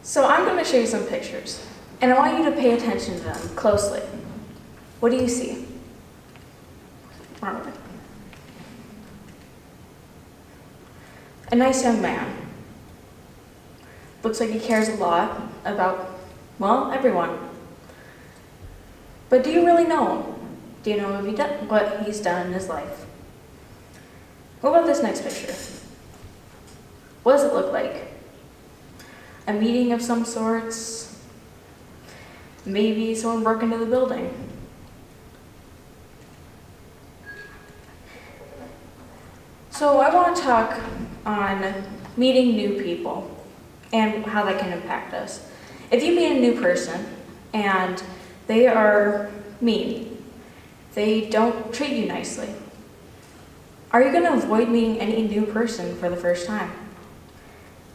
So I'm going to show you some pictures, and I want you to pay attention to them closely. What do you see? Marlon. A nice young man. Looks like he cares a lot about, well, everyone. But do you really know him? Do you know what he's done in his life? What about this next picture? What does it look like? A meeting of some sorts? Maybe someone broke into the building. So I want to talk on meeting new people and how that can impact us. If you meet a new person and they are mean, they don't treat you nicely, are you going to avoid meeting any new person for the first time?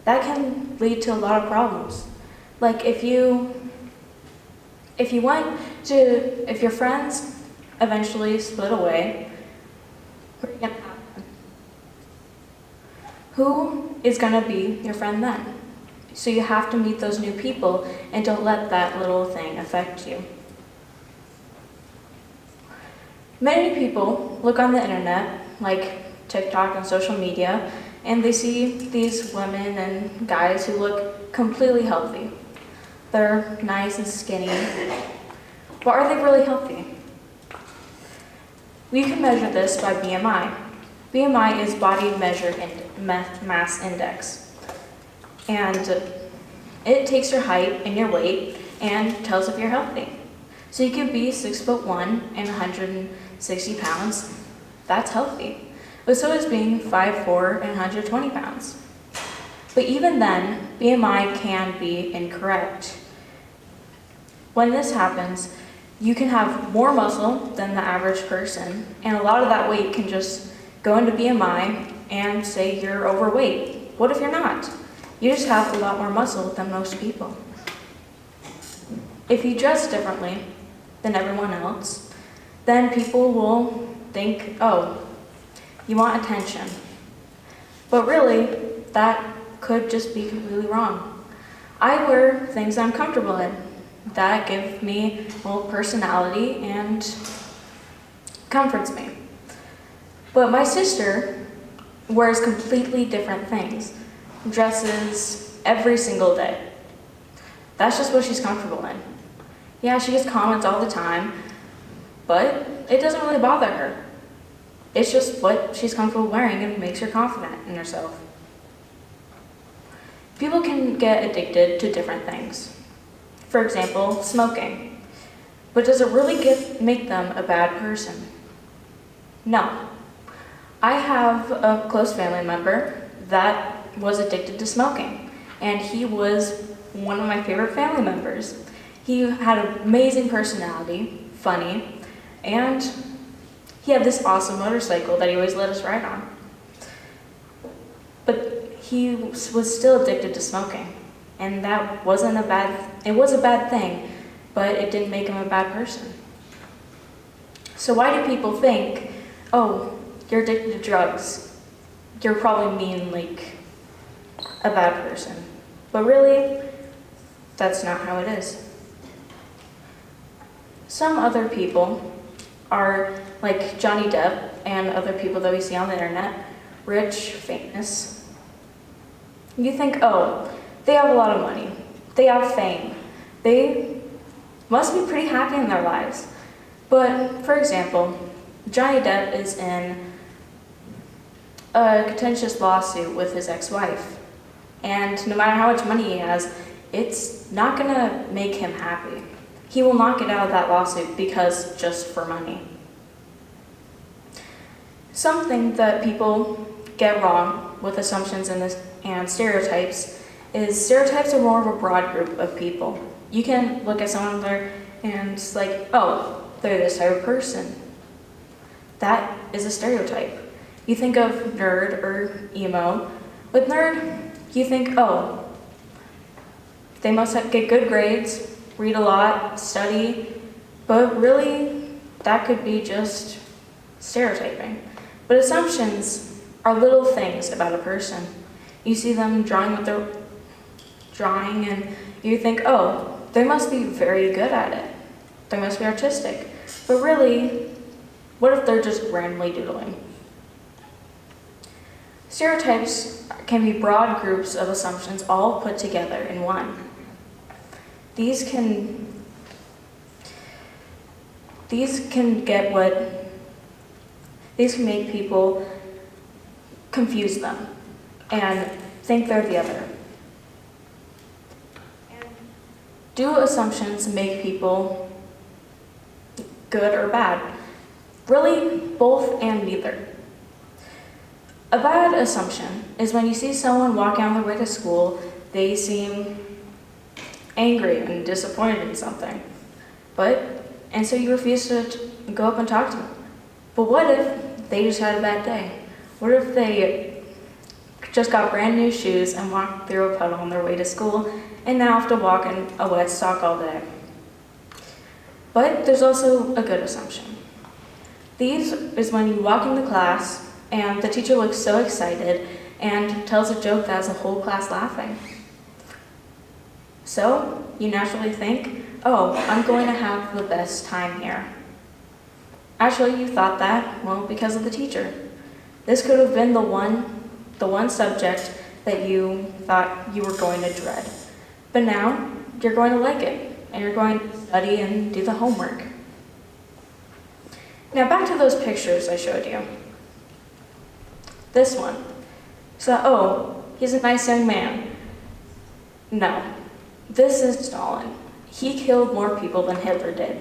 That can lead to a lot of problems. Like if your friends eventually split away, what are you going to happen? Who is going to be your friend then? So you have to meet those new people and don't let that little thing affect you. Many people look on the internet, like TikTok and social media, and they see these women and guys who look completely healthy. They're nice and skinny, but are they really healthy? We can measure this by BMI. BMI is body measured mass index, and it takes your height and your weight and tells if you're healthy. So you could be 6'1" and 160 pounds. That's healthy. But so is being 5'4" and 120 pounds. But even then, BMI can be incorrect. When this happens, you can have more muscle than the average person, and a lot of that weight can just go into BMI and say you're overweight. What if you're not? You just have a lot more muscle than most people. If you dress differently than everyone else, then people will think, oh, you want attention. But really, that could just be completely wrong. I wear things I'm comfortable in that give me, well, personality and comforts me. But my sister wears completely different things, dresses every single day. That's just what she's comfortable in. Yeah, she gets comments all the time, but it doesn't really bother her. It's just what she's comfortable wearing and makes her confident in herself. People can get addicted to different things. For example, smoking. But does it really make them a bad person? No. I have a close family member that was addicted to smoking, and he was one of my favorite family members. He had an amazing personality, funny, and he had this awesome motorcycle that he always let us ride on. But he was still addicted to smoking, and it was a bad thing, but it didn't make him a bad person. So why do people think, oh, you're addicted to drugs, you're probably like a bad person? But really, that's not how it is. Some other people are like Johnny Depp and other people that we see on the internet, rich, famous. You think, oh, they have a lot of money, they have fame, they must be pretty happy in their lives. But for example, Johnny Depp is in a contentious lawsuit with his ex-wife, and no matter how much money he has, it's not gonna make him happy. He will not get out of that lawsuit because just for money. Something that people get wrong with assumptions and stereotypes is stereotypes are more of a broad group of people. You can look at someone there and it's like, oh, they're this type of person. That is a stereotype. You think of nerd or emo. With nerd, you think, oh, they must get good grades, read a lot, study, but really, that could be just stereotyping. But assumptions are little things about a person. You see them drawing with drawing and you think, oh, they must be very good at it. They must be artistic. But really, what if they're just randomly doodling? Stereotypes can be broad groups of assumptions all put together in one. These can make people confuse them and think they're the other. Do assumptions make people good or bad? Really, both and neither. A bad assumption is when you see someone walking on their way to school, they seem angry and disappointed in something. And so you refuse to go up and talk to them. But what if they just had a bad day? What if they just got brand new shoes and walked through a puddle on their way to school and now have to walk in a wet sock all day? But there's also a good assumption. These is when you walk into class and the teacher looks so excited and tells a joke that has a whole class laughing. So you naturally think, oh, I'm going to have the best time here. Actually, you thought that, well, because of the teacher. This could have been the one subject that you thought you were going to dread. But now, you're going to like it, and you're going to study and do the homework. Now back to those pictures I showed you. This one. So, oh, he's a nice young man. No, this is Stalin. He killed more people than Hitler did.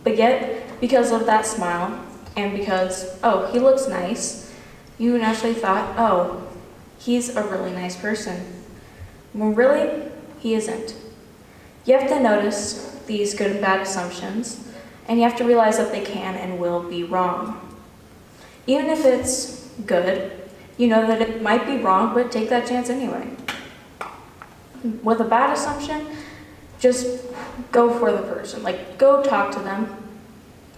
But yet, because of that smile, and because, oh, he looks nice, you naturally thought, oh, he's a really nice person. When really, he isn't. You have to notice these good and bad assumptions, and you have to realize that they can and will be wrong. Even if it's good, you know that it might be wrong, but take that chance anyway. With a bad assumption, just go for the person. Go talk to them,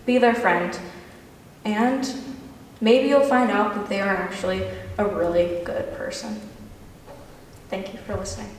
be their friend, and maybe you'll find out that they are actually a really good person. Thank you for listening.